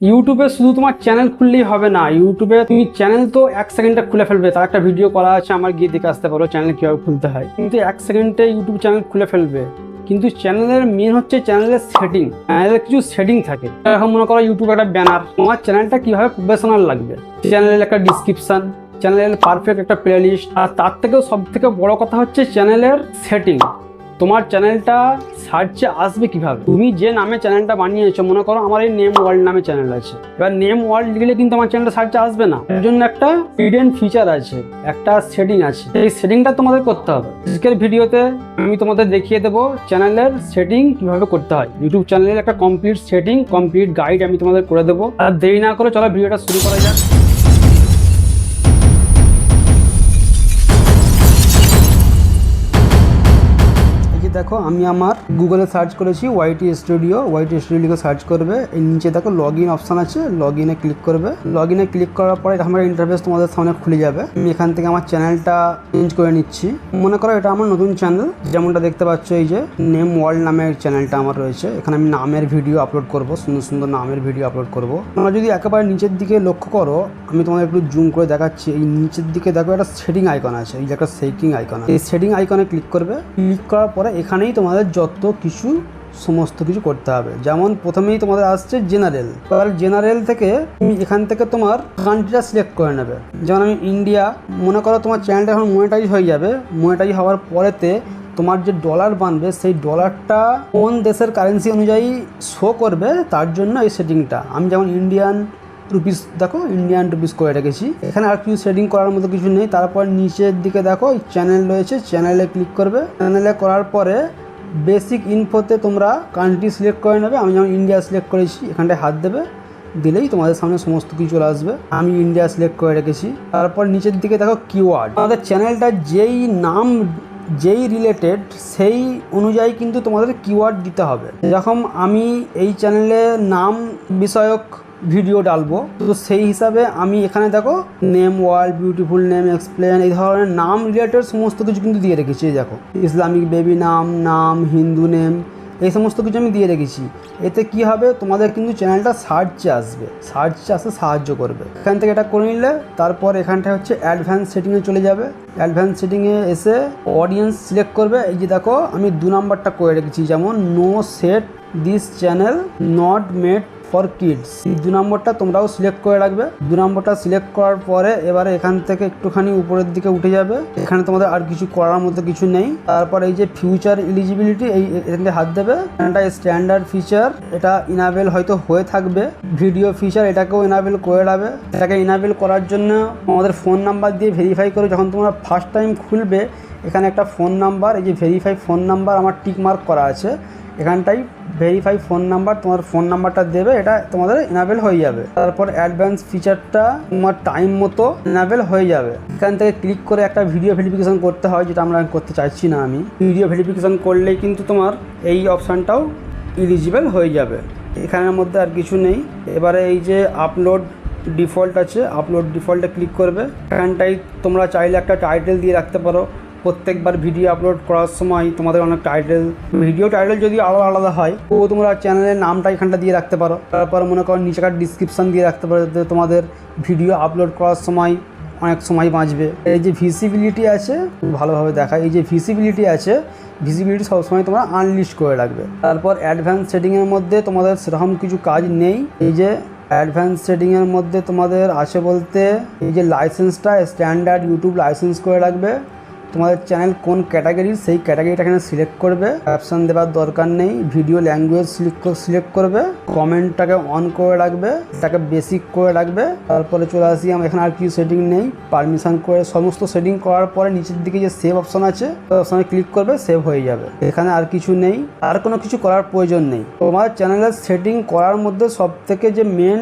ইউটিউবে শুধু তোমার চ্যানেল খুললেই হবে না। ইউটিউবে তুমি চ্যানেল তো 1 সেকেন্ডে খুলে ফেলবে, তার একটা ভিডিও করা আছে, আমার গিয়ে দেখে আসতে পারো চ্যানেল কীভাবে খুলতে হয়। কিন্তু 1 সেকেন্ডে ইউটিউব চ্যানেল খুলে ফেলবে। কিন্তু চ্যানেলের মেন হচ্ছে চ্যানেলের সেটিং। চ্যানেলের কিছু সেটিং থাকে। এখন মনে করো ইউটিউব একটা ব্যানার, তোমার চ্যানেলটা কীভাবে প্রফেশনাল লাগবে, চ্যানেলের একটা ডিসক্রিপশন, চ্যানেলের পারফেক্ট একটা প্লে লিস্ট, আর তার থেকেও সব থেকে বড় কথা হচ্ছে চ্যানেলের সেটিং। তোমার চ্যানেলটা সার্চে আসবে কিভাবে। তুমি যে নামে চ্যানেলটা বানিয়েছো, মনে করো আমার এই নেম ওয়ার্ল্ড নামে চ্যানেল আছে, এবার নেম ওয়ার্ল্ড লিখলে কিন্তু আমার চ্যানেলটা সার্চে আসবে না। এর জন্য একটা হিডেন ফিচার আছে, একটা সেটিং আছে। এই সেটিংটা তোমাদের করতে হবে। আজকের ভিডিওতে আমি তোমাদের দেখিয়ে দেবো চ্যানেলের সেটিং কিভাবে করতে হয়। ইউটিউব চ্যানেলের একটা কমপ্লিট সেটিং, কমপ্লিট গাইড আমি তোমাদের করে দেবো। আর দেরি না করে চলো ভিডিওটা শুরু করা যাক। দেখো, আমি আমার গুগলে সার্চ করেছি ওয়াইটি স্টুডিও। ওয়াইটি স্টুডিওকে সার্চ করবে, এই নিচে দেখো লগ ইন অপশান আছে, লগ ইনে ক্লিক করবে। লগ ইনে ক্লিক করার পরে আমার ইন্টারফেস তোমাদের সামনে খুলে যাবে। আমি এখান থেকে আমার চ্যানেলটা চেঞ্জ করে নিচ্ছি। মনে করো এটা আমার নতুন চ্যানেল, যেমনটা দেখতে পাচ্ছ এই যে নেম ওয়ার্ল্ড নামের চ্যানেলটা আমার রয়েছে। এখানে আমি নামের ভিডিও আপলোড করব, সুন্দর সুন্দর নামের ভিডিও আপলোড করব। তোমরা যদি একেবারে নিচের দিকে লক্ষ্য করো, আমি তোমাদের একটু জুম করে দেখাচ্ছি। এই নিচের দিকে দেখো একটা সেটিং আইকন আছে, এই যে একটা সেটিং আইকন আছে। এই সেটিং আইকনে ক্লিক করবে। ক্লিক করার পরে এখানেই তোমাদের যত কিছু সমস্ত কিছু করতে হবে। যেমন প্রথমেই তোমাদের আসছে জেনারেল। এবার জেনারেল থেকে তুমি এখান থেকে তোমার কান্ট্রিটা সিলেক্ট করে নেবে। যেমন আমি ইন্ডিয়া, মনে করো তোমার চ্যানেলটা এখন মনিটাইজ হয়ে যাবে। মনিটাইজ হওয়ার পরেতে তোমার যে ডলার বানবে, সেই ডলারটা কোন দেশের কারেন্সি অনুযায়ী শো করবে, তার জন্য এই সেটিংটা। আমি যেমন ইন্ডিয়ান রুপিস, দেখো ইন্ডিয়ান রুপিস করে রেখেছি। এখানে আর কিছু সেটিং করার মতো কিছু নেই। তারপর নিচের দিকে দেখো চ্যানেল রয়েছে, চ্যানেলে ক্লিক করবে। চ্যানেলে করার পরে বেসিক ইনফোতে তোমরা কান্ট্রি সিলেক্ট করে নেবে। আমি যেমন ইন্ডিয়া সিলেক্ট করেছি, এখানটায় হাত দেবে, দিলেই তোমাদের সামনে সমস্ত কিছু চলে আসবে। আমি ইন্ডিয়া সিলেক্ট করে রেখেছি। তারপর নিচের দিকে দেখো কিওয়ার্ড। আমাদের চ্যানেলটা যেই নাম, যেই রিলেটেড, সেই অনুযায়ী কিন্তু তোমাদের কিওয়ার্ড দিতে হবে। যেরকম আমি এই চ্যানেলে নাম বিষয়ক ভিডিও ডালবো, তো সেই হিসাবে আমি এখানে দেখো name world, beautiful name, explain, এই ধরনের নাম রিলেটেড সমস্ত কিছু কিন্তু দিয়ে রেখেছি। দেখো ইসলামিক বেবি নাম, হিন্দু নেম, এই সমস্ত কিছু আমি দিয়ে রেখেছি। এতে কি হবে, তোমাদের কিন্তু চ্যানেলটা সার্চে আসবে, সার্চে আসতে সাহায্য করবে। এখান থেকে এটা করে নিলে তারপর এখানটায় হচ্ছে অ্যাডভান্স সেটিংয়ে চলে যাবে। অ্যাডভান্স সেটিংয়ে এসে অডিয়েন্স সিলেক্ট করবে। এই যে দেখো আমি 2 নাম্বারটা করে রেখেছি, যেমন no set this channel not made for kids. এই 2 নম্বরটা তোমরাও সিলেক্ট করে রাখবে। 2 নম্বরটা সিলেক্ট করার পরে এবারে এখান থেকে একটুখানি উপরের দিকে উঠে যাবে। এখানে তোমাদের আর কিছু করার মতো কিছু নেই। তারপর এই যে ফিউচার এলিজিবিলিটি, এই এখানে হাত দেবে। এটা স্ট্যান্ডার্ড ফিচার, এটা ইনাবেল হয়তো হয়ে থাকবে। ভিডিও ফিচার, এটাকেও ইনাবেল করে রাখবে। এটাকে ইনাবেল করার জন্য আমাদের ফোন নাম্বার দিয়ে ভেরিফাই করে, যখন তোমরা ফার্স্ট টাইম খুলবে, এখানে একটা ফোন নাম্বার, এই যে ভেরিফাই ফোন নাম্বার আমার টিক মার্ক করা আছে, এখানটাই ভেরিফাই ফোন নাম্বার, তোমার ফোন নাম্বারটা দেবে, এটা তোমাদের ইনাবেল হয়ে যাবে। তারপর অ্যাডভান্স ফিচারটা তোমার টাইম মতো ইনাবেল হয়ে যাবে। এখান থেকে ক্লিক করে একটা ভিডিও ভেরিফিকেশন করতে হয়, যেটা আমরা করতে চাইছি না। আমি ভিডিও ভেরিফিকেশন করলেই কিন্তু তোমার এই অপশানটাও এলিজিবল হয়ে যাবে। এখানের মধ্যে আর কিছু নেই। এবারে এই যে আপলোড ডিফল্ট আছে, আপলোড ডিফল্টে ক্লিক করবে। এখানটাই তোমরা চাইলে একটা টাইটেল দিয়ে রাখতে পারো। প্রত্যেকবার ভিডিও আপলোড করার সময় তোমাদের অনেক টাইটেল, ভিডিও টাইটেল যদি আলাদা আলাদা হয়, ও তোমরা চ্যানেলের নামটা এখানটা দিয়ে রাখতে পারো। তারপর মনে করো নিচেকার ডিসক্রিপশান দিয়ে রাখতে পারো, যাতে তোমাদের ভিডিও আপলোড করার সময় অনেক সময় বাঁচবে। এই যে ভিজিবিলিটি আছে, ভালোভাবে দেখায়, এই যে ভিজিবিলিটি আছে, ভিজিবিলিটি সবসময় তোমরা আনলিস্ট করে রাখবে। তারপর অ্যাডভান্স সেটিংয়ের মধ্যে তোমাদের সেরকম কিছু কাজ নেই। এই যে অ্যাডভান্স সেটিংয়ের মধ্যে তোমাদের আছে বলতে, এই যে লাইসেন্সটা স্ট্যান্ডার্ড ইউটিউব লাইসেন্স করে রাখবে। তোমাদের চ্যানেল কোন ক্যাটাগরির, সেই ক্যাটাগরিটা এখানে সিলেক্ট করবে। অপশান দেওয়ার দরকার নেই। ভিডিও ল্যাঙ্গুয়েজ সিলেক্ট করবে। কমেন্টটাকে অন করে রাখবে, এটাকে বেসিক করে রাখবে। তারপরে চলে আসি, আমি এখানে আর কিছু সেটিং নেই। পারমিশন করে সমস্ত সেটিং করার পরে নিচের দিকে যে সেভ অপশান আছে, ওই অপশানে ক্লিক করবে, সেভ হয়ে যাবে। এখানে আর কিছু নেই, আর কোনো কিছু করার প্রয়োজন নেই। তোমার চ্যানেলের সেটিং করার মধ্যে সবথেকে যে মেন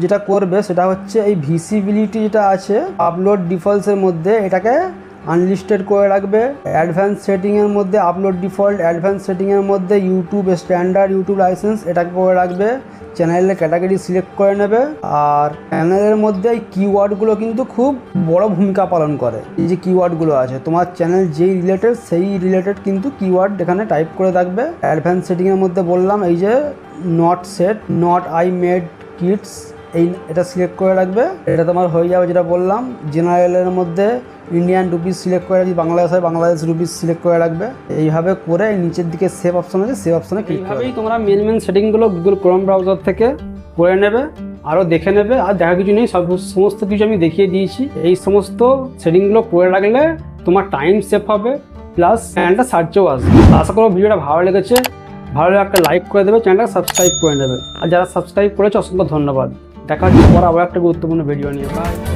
যেটা করবে, সেটা হচ্ছে এই ভিজিবিলিটি যেটা আছে আপলোড ডিফল্টসের মধ্যে, এটাকে আনলিস্টেড করে রাখবে। অ্যাডভান্স সেটিংয়ের মধ্যে আপলোড ডিফল্ট, অ্যাডভান্স সেটিংয়ের মধ্যে ইউটিউব স্ট্যান্ডার্ড ইউটিউব লাইসেন্স, এটাকে করে রাখবে। চ্যানেলের ক্যাটাগরি সিলেক্ট করে নেবে। আর চ্যানেলের মধ্যে এই কিওয়ার্ডগুলো কিন্তু খুব বড় ভূমিকা পালন করে। এই যে কিওয়ার্ডগুলো আছে, তোমার চ্যানেল যেই রিলেটেড, সেই রিলেটেড কিন্তু কিওয়ার্ড এখানে টাইপ করে রাখবে। অ্যাডভান্স সেটিংয়ের মধ্যে বললাম এই যে not set, not I made kids এটা সিলেক্ট করে রাখবে। এটা তোমার হয়ে যাবে, যেটা বললাম জেনারেলের মধ্যে ইন্ডিয়ান রুপিস সিলেক্ট করে রাখবে, বাংলাদেশ হয় বাংলাদেশ রুপিস সিলেক্ট করে রাখবে। এইভাবে করে নিচের দিকে সেভ অপশন আছে, সেভ অপশনে ক্লিক করবে। এইভাবেই তোমরা মেন সেটিংগুলো গুগল ক্রোম ব্রাউজার থেকে করে নেবে, আরও দেখে নেবে। আর দেখা কিছু নেই, সমস্ত কিছু আমি দেখিয়ে দিয়েছি। এই সমস্ত সেটিংগুলো করে রাখলে তোমার টাইম সেভ হবে, প্লাস চ্যানেলটা সার্চেও আসবে। আশা করো ভিডিওটা ভালো লেগেছে। ভালো লাগলে একটা লাইক করে দেবে, চ্যানেলটা সাবস্ক্রাইব করে নেবে। আর যারা সাবস্ক্রাইব করেছে অসংখ্য ধন্যবাদ। দেখা হচ্ছে পর আবার একটা গুরুত্বপূর্ণ ভিডিও নিয়ে। বাই।